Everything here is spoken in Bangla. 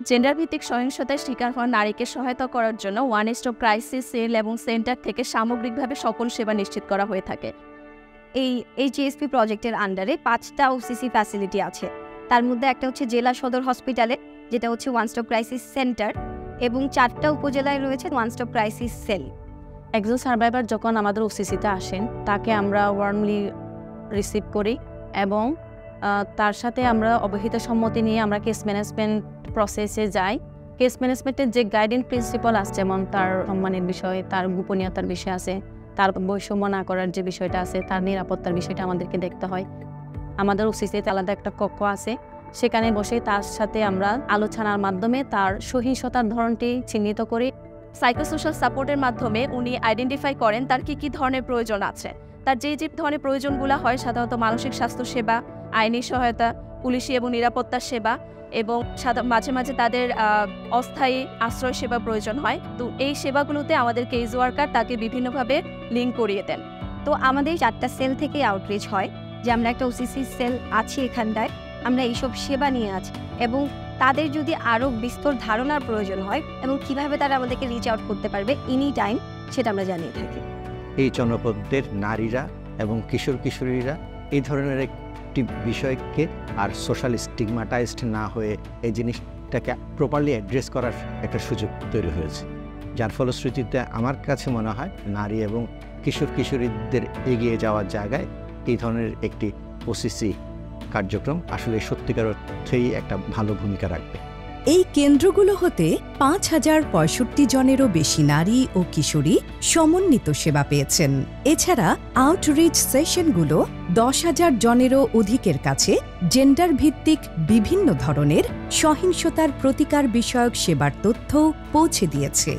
জেন্ডার ভিত্তিক সহিংসতার শিকার হওয়া নারীকে সহায়তা করার জন্য ওয়ান স্টপ ক্রাইসিস সেল এবং সেন্টার থেকে সামগ্রিকভাবে সকল সেবা নিশ্চিত করা হয়ে থাকে। এই এইচজিএসপি প্রজেক্টের আন্ডারে 5টা ওসিসি ফ্যাসিলিটি আছে। তার মধ্যে একটা হচ্ছে জেলা সদর হসপিটালে, যেটা হচ্ছে ওয়ান স্টপ ক্রাইসিস সেন্টার, এবং 4টা উপজেলায় রয়েছে ওয়ান স্টপ ক্রাইসিস সেল। একজন সার্ভাইভার যখন আমাদের ওসিসিতে আসেন তাকে আমরা ওয়ার্মলি রিসিভ করি এবং তার সাথে আমরা অবহিত সম্মতি নিয়ে আমরা কেস ম্যানেজমেন্ট প্রসেসে যাই। কেস ম্যানেজমেন্টের যে গাইডিং প্রিন্সিপাল আছে, যেমন তার সম্মানের বিষয়, তার গোপনীয়তার বিষয় আছে, তার বৈষম্য না করার যে বিষয়টা আছে, তার নিরাপত্তার বিষয়টা আমাদেরকে দেখতে হয়। আমাদের ওসিসিতে আলাদা একটা কক্ষ আছে, সেখানে বসে তার সাথে আমরা আলোচনার মাধ্যমে তার সহিংসতার ধরনটি চিহ্নিত করি। সাইকোসোশ্যাল সাপোর্টের মাধ্যমে উনি আইডেন্টিফাই করেন তার কী ধরনের প্রয়োজন আছে। তার যে ধরনের প্রয়োজনগুলো হয়, সাধারণত মানসিক স্বাস্থ্য সেবা, আইনি সহায়তা, পুলিশি এবং নিরাপত্তার সেবা, এবং মাঝে মাঝে তাদের অস্থায়ী আশ্রয় সেবা প্রয়োজন হয়। তো এই সেবাগুলোতে আমাদের কেস ওয়ার্কার তাকে বিভিন্নভাবে লিঙ্ক করিয়ে দেন। তো আমাদের 4টা সেল থেকে আউটরিচ হয় যে আমরা একটা ওসিসি সেল আছি এখানটায়, আমরা এইসব সেবা নিয়ে আছি, এবং তাদের যদি আরও বিস্তর ধারণার প্রয়োজন হয় এবং কিভাবে তারা আমাদেরকে রিচ আউট করতে পারবে এনি টাইম, সেটা আমরা জানিয়ে থাকি। এই জনপদের নারীরা এবং কিশোর কিশোরীরা এই ধরনের একটি বিষয়কে আর সোশ্যাল স্টিগমাটাইজড না হয়ে এই জিনিসটাকে প্রপারলি অ্যাড্রেস করার একটা সুযোগ তৈরি হয়েছে, যার ফলশ্রুতিতে আমার কাছে মনে হয় নারী এবং কিশোর কিশোরীদের এগিয়ে যাওয়ার জায়গায় এই ধরনের একটি ওসিসি কার্যক্রম আসলে সত্যিকার অর্থেই একটা ভালো ভূমিকা রাখবে। এই কেন্দ্রগুলো হতে 5065 জনেরও বেশি নারী ও কিশোরী সমন্বিত সেবা পেয়েছেন। এছাড়া আউটরিচ সেশনগুলো 10,000 জনেরও অধিকের কাছে জেন্ডার ভিত্তিক বিভিন্ন ধরনের সহিংসতার প্রতিকার বিষয়ক সেবার তথ্য পৌঁছে দিয়েছে।